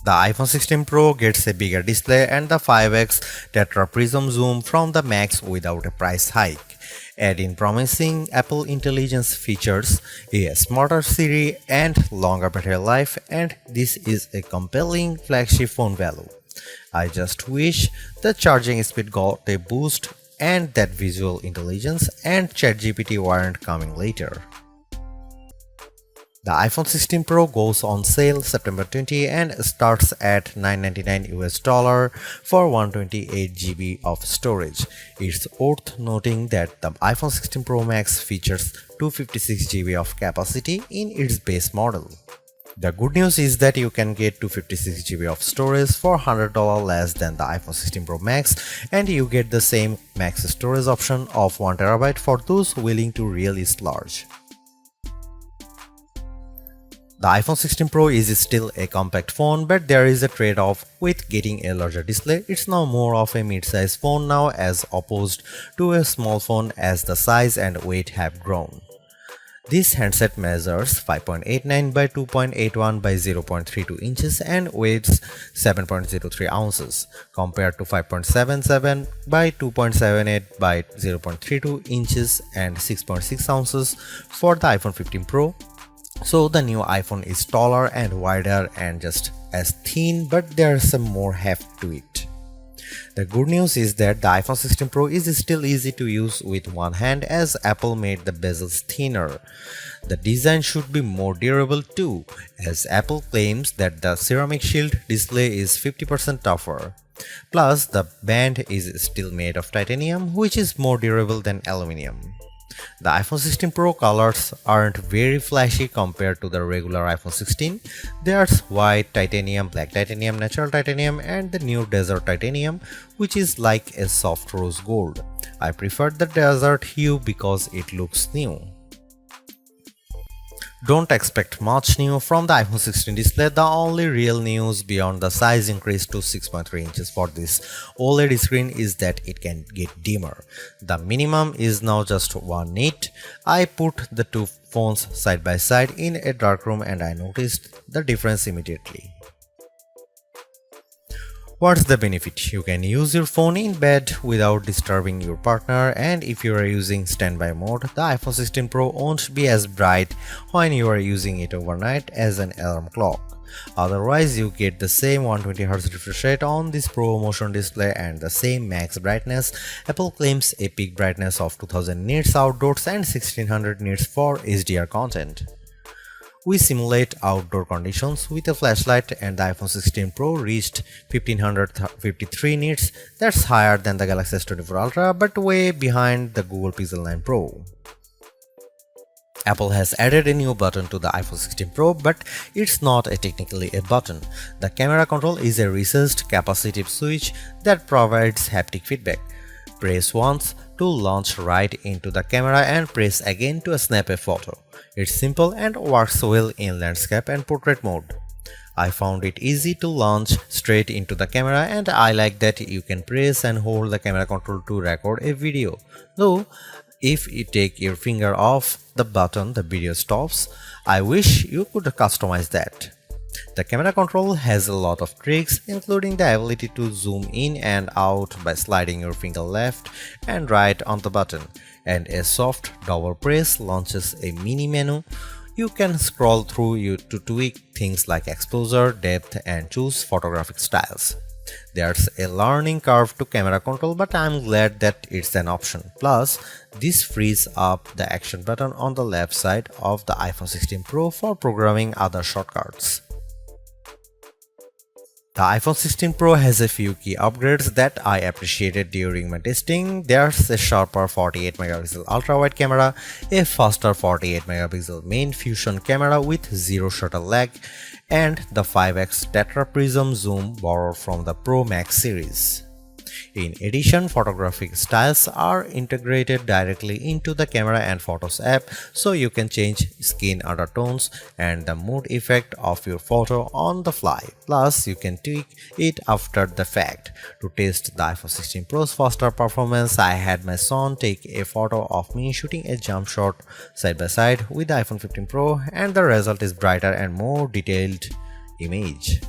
The iPhone 16 Pro gets a bigger display and the 5x tetra prism zoom from the Max without a price hike. Add in promising Apple Intelligence features, a smarter Siri and longer battery life, and this is a compelling flagship phone value. I just wish the charging speed got a boost and that visual intelligence and ChatGPT weren't coming later. The iPhone 16 Pro goes on sale September 20 and starts at $999 for 128 GB of storage. It's worth noting that the iPhone 16 Pro Max features 256 GB of capacity in its base model. The good news is that you can get 256 GB of storage for $100 less than the iPhone 16 Pro Max, and you get the same max storage option of 1 TB for those willing to really splurge. The iPhone 16 Pro is still a compact phone, but there is a trade-off with getting a larger display. It's now more of a mid-size phone now as opposed to a small phone as the size and weight have grown. This handset measures 5.89 by 2.81 by 0.32 inches and weighs 7.03 ounces compared to 5.77 by 2.78 by 0.32 inches and 6.6 ounces for the iPhone 15 Pro. So the new iPhone is taller and wider and just as thin, but there's some more heft to it. The good news is that the iPhone 16 Pro is still easy to use with one hand as Apple made the bezels thinner. The design should be more durable too, as Apple claims that the ceramic shield display is 50% tougher. Plus, the band is still made of titanium, which is more durable than aluminum. The iPhone 16 Pro colors aren't very flashy compared to the regular iPhone 16. There's white titanium, black titanium, natural titanium, and the new desert titanium, which is like a soft rose gold. I prefer the desert hue because it looks new. Don't expect much new from the iPhone 16 display. The only real news beyond the size increase to 6.3 inches for this OLED screen is that it can get dimmer. The minimum is now just 1 nit. I put the two phones side by side in a dark room and I noticed the difference immediately. What's the benefit? You can use your phone in bed without disturbing your partner, and if you are using standby mode, the iPhone 16 Pro won't be as bright when you are using it overnight as an alarm clock. Otherwise, you get the same 120Hz refresh rate on this Pro Motion display and the same max brightness. Apple claims a peak brightness of 2000 nits outdoors and 1600 nits for HDR content. We simulate outdoor conditions with a flashlight and the iPhone 16 Pro reached 1553 nits. That's higher than the Galaxy S24 Ultra but way behind the Google Pixel 9 Pro. Apple has added a new button to the iPhone 16 Pro, but it's not technically a button. The camera control is a recessed capacitive switch that provides haptic feedback. Press once to launch right into the camera and press again to snap a photo. It's simple and works well in landscape and portrait mode. I found it easy to launch straight into the camera and I like that you can press and hold the camera control to record a video. Though, if you take your finger off the button, the video stops. I wish you could customize that. The camera control has a lot of tricks, including the ability to zoom in and out by sliding your finger left and right on the button, and a soft double press launches a mini menu. You can scroll through to tweak things like exposure, depth, and choose photographic styles. There's a learning curve to camera control, but I'm glad that it's an option. Plus, this frees up the action button on the left side of the iPhone 16 Pro for programming other shortcuts. The iPhone 16 Pro has a few key upgrades that I appreciated during my testing. There's a sharper 48MP ultra-wide camera, a faster 48MP main fusion camera with zero shutter lag, and the 5x tetra prism zoom borrowed from the Pro Max series. In addition, photographic styles are integrated directly into the Camera and Photos app, so you can change skin undertones and the mood effect of your photo on the fly. Plus, you can tweak it after the fact. To test the iPhone 16 Pro's faster performance, I had my son take a photo of me shooting a jump shot side by side with the iPhone 15 Pro, and the result is brighter and more detailed image.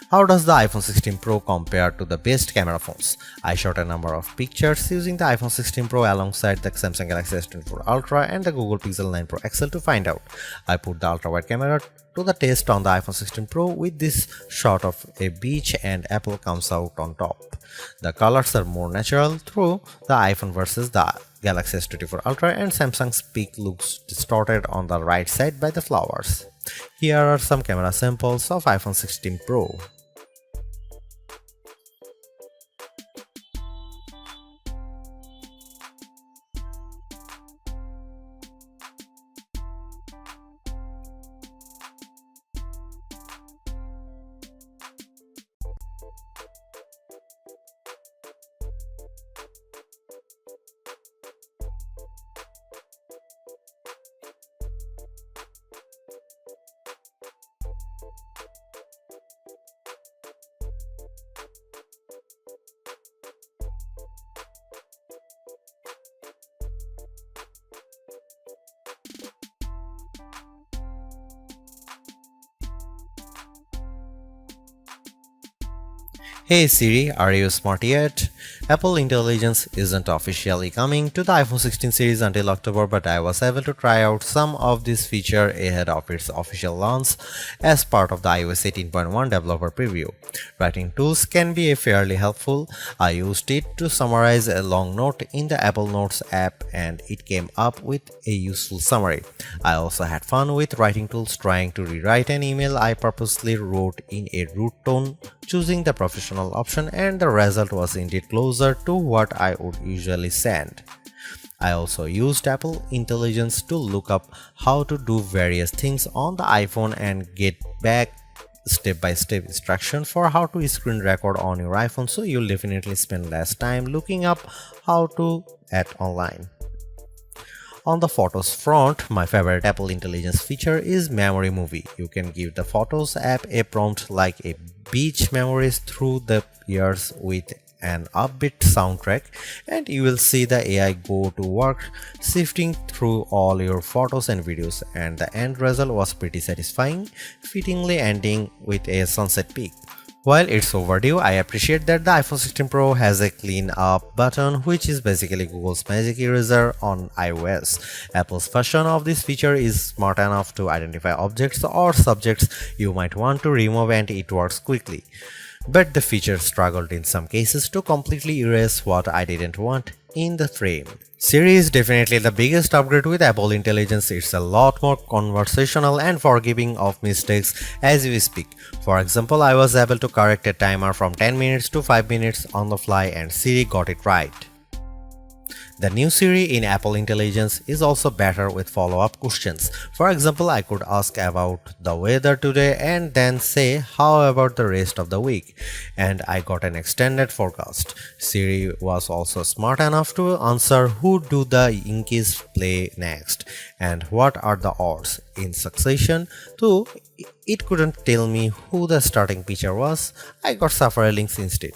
How does the iPhone 16 Pro compare to the best camera phones? I shot a number of pictures using the iPhone 16 Pro alongside the Samsung Galaxy S24 Ultra and the Google Pixel 9 Pro XL to find out. I put the ultra-wide camera to the test on the iPhone 16 Pro with this shot of a beach and Apple comes out on top. The colors are more natural through the iPhone versus the Galaxy S24 Ultra, and Samsung's peak looks distorted on the right side by the flowers. Here are some camera samples of iPhone 16 Pro. Hey Siri, are you smart yet? Apple Intelligence isn't officially coming to the iPhone 16 series until October, but I was able to try out some of this feature ahead of its official launch as part of the iOS 18.1 developer preview. Writing tools can be fairly helpful. I used it to summarize a long note in the Apple Notes app and it came up with a useful summary. I also had fun with writing tools trying to rewrite an email I purposely wrote in a rude tone, choosing the professional option, and the result was indeed closer to what I would usually send. I also used Apple Intelligence to look up how to do various things on the iPhone and get back step-by-step instruction for how to screen record on your iPhone, so you'll definitely spend less time looking up how to at online. On the Photos front, my favorite Apple Intelligence feature is Memory Movie. You can give the Photos app a prompt like a beach memories through the years with an upbeat soundtrack, and you will see the AI go to work sifting through all your photos and videos, and the end result was pretty satisfying, fittingly ending with a sunset peak. While it's overdue, I appreciate that the iPhone 16 Pro has a clean up button, which is basically Google's Magic Eraser on iOS. Apple's version of this feature is smart enough to identify objects or subjects you might want to remove, and it works quickly. But the feature struggled in some cases to completely erase what I didn't want in the frame. Siri is definitely the biggest upgrade with Apple Intelligence. It's a lot more conversational and forgiving of mistakes as we speak. For example, I was able to correct a timer from 10 minutes to 5 minutes on the fly and Siri got it right. The new Siri in Apple Intelligence is also better with follow-up questions. For example, I could ask about the weather today and then say, how about the rest of the week? And I got an extended forecast. Siri was also smart enough to answer who do the Yankees play next and what are the odds in succession, though it couldn't tell me who the starting pitcher was. I got several links instead.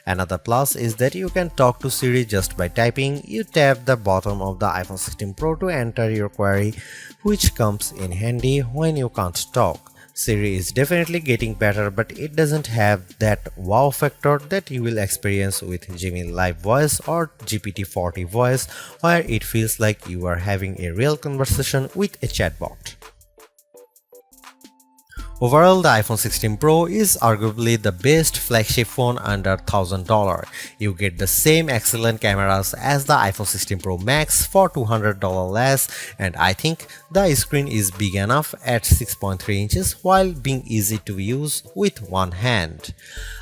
Another plus is that you can talk to Siri just by typing. You tap the bottom of the iPhone 16 Pro to enter your query, which comes in handy when you can't talk. Siri is definitely getting better, but it doesn't have that wow factor that you will experience with Gemini Live Voice or GPT-40 Voice, where it feels like you are having a real conversation with a chatbot. Overall, the iPhone 16 Pro is arguably the best flagship phone under $1,000. You get the same excellent cameras as the iPhone 16 Pro Max for $200 less, and I think the screen is big enough at 6.3 inches while being easy to use with one hand.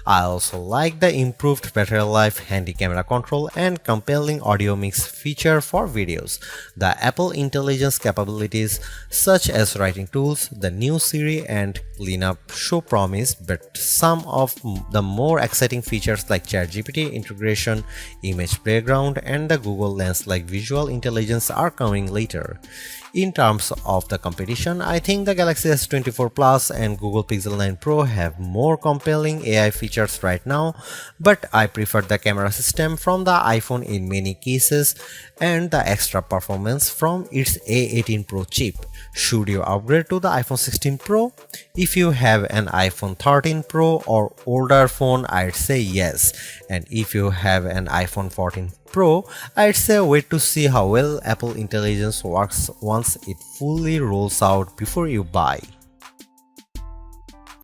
I also like the improved battery life, handy camera control, and compelling audio mix feature for videos. The Apple Intelligence capabilities such as writing tools, the new Siri, and cleanup show promise, but some of the more exciting features like ChatGPT integration, image background, and the Google Lens like visual intelligence are coming later. In terms of the competition, I think the Galaxy S24 Plus and Google Pixel 9 Pro have more compelling AI features right now, but I prefer the camera system from the iPhone in many cases and the extra performance from its A18 Pro chip. Should you upgrade to the iPhone 16 Pro? If you have an iPhone 13 Pro or older phone, I'd say yes. And if you have an iPhone 14 Pro, I'd say wait to see how well Apple Intelligence works once it fully rolls out before you buy.